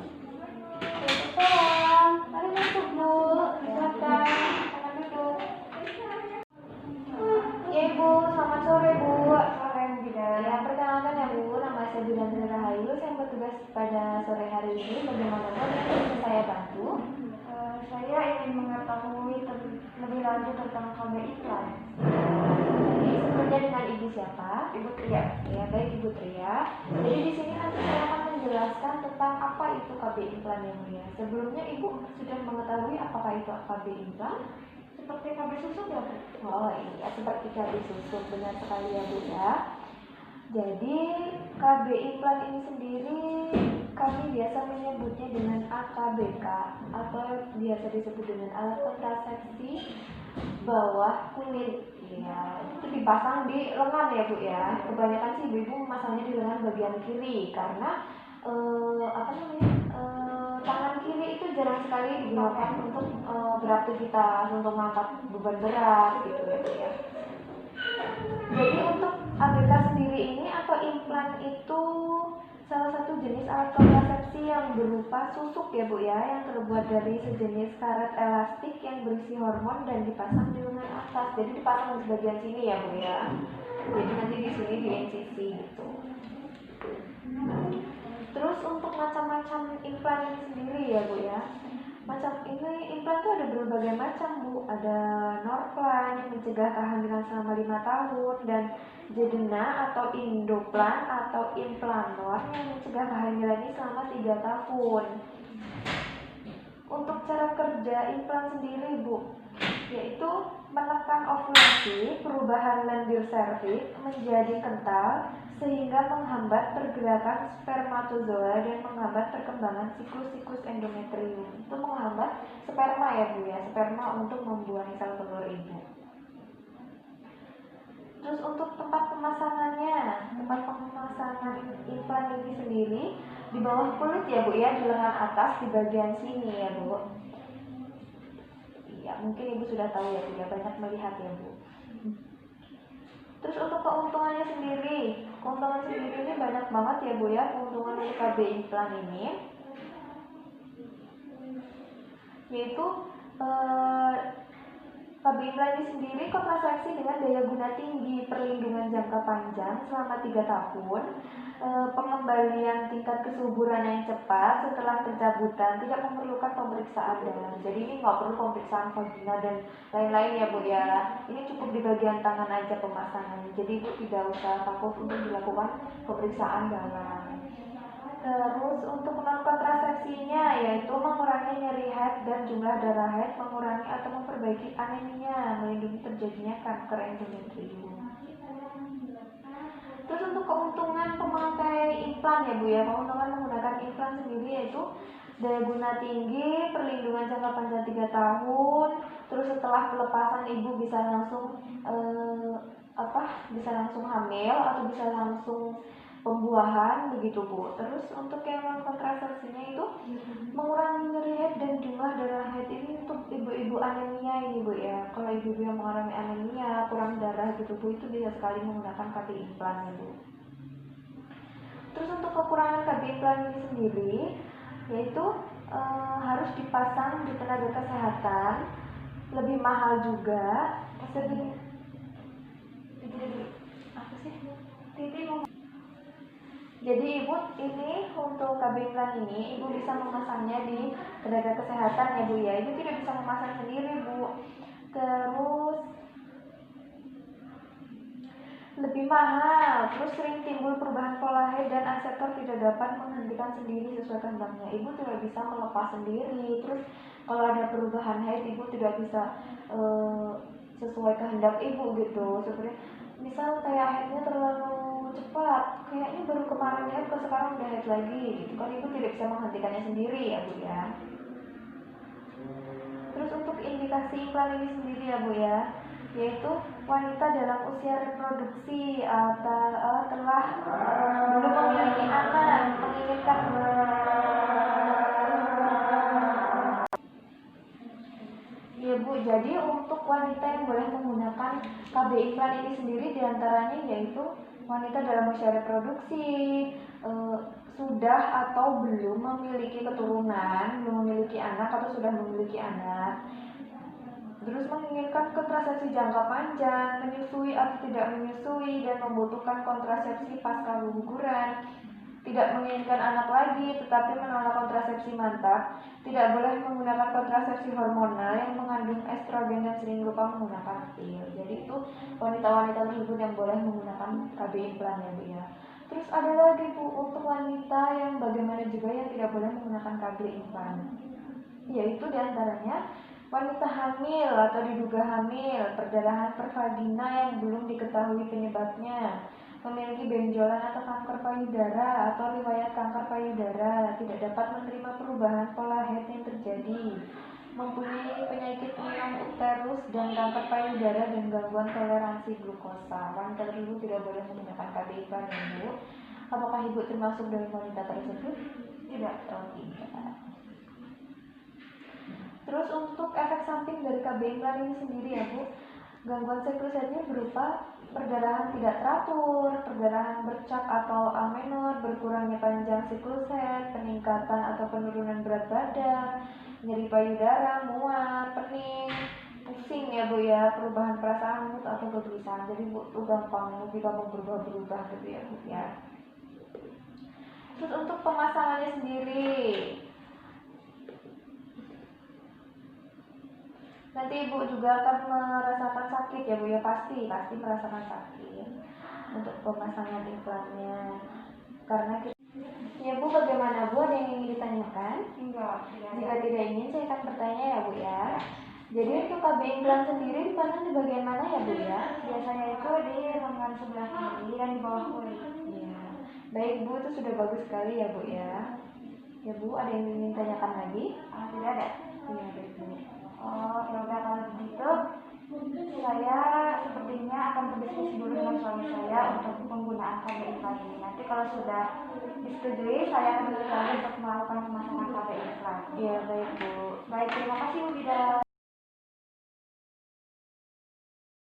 Waalaikumsalam. Mari masuk Bu, silakan. Silakan duduk. Ya Ibu, selamat sore Bu. Sore juga. Ya perkenalkan ya Bu, nama saya Binandri Rahayu. Saya bertugas pada sore hari ini. Bagaimana Bu yang bisa saya bantu? Saya ingin mengetahui lebih lanjut tentang KB iklan. Jadi sebelumnya dengan Ibu siapa? Ibu Tria. Ya baik Ibu Tria. Jadi di sini nanti saya akan menjelaskan tentang apa itu KB iklan ya Bu ya. Sebelumnya Ibu sudah mengetahui apakah itu KB iklan? Seperti KB susu ya Bu? Oh iya, seperti KB susu, benar sekali ya Bu ya. Jadi KB iklan ini sendiri kami biasa menyebutnya dengan AKBK atau biasa disebut dengan alat kontrasepsi bawah kulit. Ya, itu dipasang di lengan ya Bu ya. Kebanyakan sih ibu memasangnya di lengan bagian kiri karena tangan kiri itu jarang sekali digunakan untuk beraktivitas, untuk mengangkat beban berat gitu ya Bu ya. Jadi untuk ABK sendiri ini atau implan itu salah satu jenis alat kontrasepsi yang berupa susuk ya Bu ya, yang terbuat dari sejenis karet elastik yang berisi hormon dan dipasang di lengan atas. Jadi dipasang di bagian sini ya Bu ya. Jadi nanti di sini di incisi gitu. Terus untuk macam-macam implan ini sendiri ya Bu ya. Macam ini implan tuh ada berbagai macam Bu. Ada Norplan yang mencegah kehamilan selama 5 tahun dan Jedena atau Indoplan atau Implanor yang mencegah kehamilan ini selama 3 tahun. Untuk cara kerja implan sendiri Bu, yaitu menekan ovulasi, perubahan lendir serviks menjadi kental sehingga menghambat pergerakan spermatozoa dan menghambat perkembangan siklus endometrium. Itu menghambat sperma ya Bu ya, sperma untuk membuahi sel telur ibu. Terus untuk tempat pemasangannya, tempat pemasangan implan ini sendiri di bawah kulit ya Bu ya, di lengan atas di bagian sini ya Bu. Ya, mungkin Ibu sudah tahu ya Bu ya, banyak melihat ya Bu. Terus untuk keuntungannya sendiri, keuntungan sendiri ini banyak banget ya Bu ya, keuntungan dari KB implan ini. Yaitu KB implan ini sendiri kontrasepsi dengan daya guna tinggi, perlindungan jangka panjang selama 3 tahun, pengembalian tingkat kesuburan yang cepat setelah pencabutan, tidak memerlukan pemeriksaan dalam. Jadi ini nggak perlu pemeriksaan vagina dan lain-lain ya Bu ya. Ini cukup di bagian tangan aja pemasangannya. Jadi Ibu tidak usah takut untuk dilakukan pemeriksaan dalam. Terus untuk non kontrasepsinya yaitu mengurangi nyeri haid dan jumlah darah haid, mengurangi atau memperbaiki anemia, melindungi terjadinya kanker endometrium. Terus untuk keuntungan pemakai implan ya Bu ya, keuntungan menggunakan implan sendiri yaitu daya guna tinggi, perlindungan jangka panjang 3 tahun, terus setelah pelepasan ibu bisa langsung bisa langsung hamil atau bisa langsung pembuahan begitu Bu. Terus untuk yang non kontrasepsinya itu mengurangi nyeri haid dan jumlah darah haid ini untuk ibu-ibu anemia ini Bu ya. Kalau ibu-ibu yang mengalami anemia, kurang darah gitu Bu, itu bisa sekali menggunakan KB implan ya Bu. Terus untuk kekurangan KB implan ini sendiri yaitu harus dipasang di tenaga kesehatan, lebih mahal juga. Jadi Ibu ini untuk KB implan ini Ibu bisa memasangnya di tenaga kesehatan ya Bu ya. Ibu tidak bisa memasang sendiri Bu. Terus lebih mahal, terus sering timbul perubahan pola haid dan aseptor tidak dapat menghentikan sendiri sesuai kehendaknya. Ibu tidak bisa melepas sendiri. Terus kalau ada perubahan haid Ibu tidak bisa sesuai kehendak Ibu gitu. Seperti misal kayak haidnya terlalu cepat, kayaknya baru kemarin haid kok sekarang udah haid lagi gitu kan, Ibu tidak bisa menghentikannya sendiri ya Bu ya. Terus untuk indikasi implan ini sendiri ya Bu ya, yaitu wanita dalam usia reproduksi atau telah belum memiliki anak, menginginkan ya Bu. Jadi untuk wanita yang boleh menggunakan KB implan ini sendiri diantaranya yaitu wanita dalam usia reproduksi, sudah atau belum memiliki keturunan, belum memiliki anak atau sudah memiliki anak, terus menginginkan kontrasepsi jangka panjang, menyusui atau tidak menyusui dan membutuhkan kontrasepsi pasca guguran, tidak menginginkan anak lagi tetapi menolak kontrasepsi mantap, tidak boleh menggunakan kontrasepsi hormonal yang mengandung estrogen dan sering lupa menggunakan pil. Jadi itu wanita-wanita tersebut yang boleh menggunakan KB implan ya Bu ya. Terus ada lagi Bu untuk wanita yang bagaimana juga yang tidak boleh menggunakan KB implan, yaitu diantaranya wanita hamil atau diduga hamil, perdarahan pervagina yang belum diketahui penyebabnya, memiliki benjolan atau kanker payudara atau riwayat kanker payudara, tidak dapat menerima perubahan pola head yang terjadi, mempunyai penyakit minum uterus dan kanker payudara dan gangguan toleransi glukosa. Wanita tersebut tidak boleh menggunakan KB implan ya Bu. Apakah Ibu termasuk dari wanita tersebut? Tidak. Oh, tidak. Terus untuk efek samping dari KB implan ini sendiri ya Bu, gangguan siklus headnya berupa perdarahan tidak teratur, perdarahan bercak atau amenor, berkurangnya panjang siklus head, peningkatan atau penurunan berat badan, nyeri payudara, mual, pening, pusing ya Bu ya, perubahan perasaan mood atau kegelisahan. Jadi Bu tuh gampang berubah-berubah gitu ya Bu ya. Terus untuk pemasangannya sendiri, nanti Ibu juga akan merasakan sakit ya Bu ya, pasti merasakan sakit untuk pemasangan implannya. Karena kita, ya Bu, bagaimana Bu, ada yang ingin ditanyakan? Enggak. Jika tidak ingin, saya akan bertanya ya Bu ya. Jadi untuk KB implan sendiri dipasang di bagian mana ya Bu ya? Biasanya itu di lengan sebelah kiri dan di bawah kulit. Ya, baik Bu, itu sudah bagus sekali ya Bu ya. Ya Bu, ada yang ingin tanyakan lagi? Tidak ada. Iya baik Bu. Oh, ya udah kalau begitu saya sepertinya akan berdiskusi dulu dengan suami saya untuk penggunaan KB implan ini. Nanti kalau sudah disetujui, saya akan berlari untuk melakukan pemasangan KB implan. Iya baik Bu. Baik, terima kasih Bu Bida.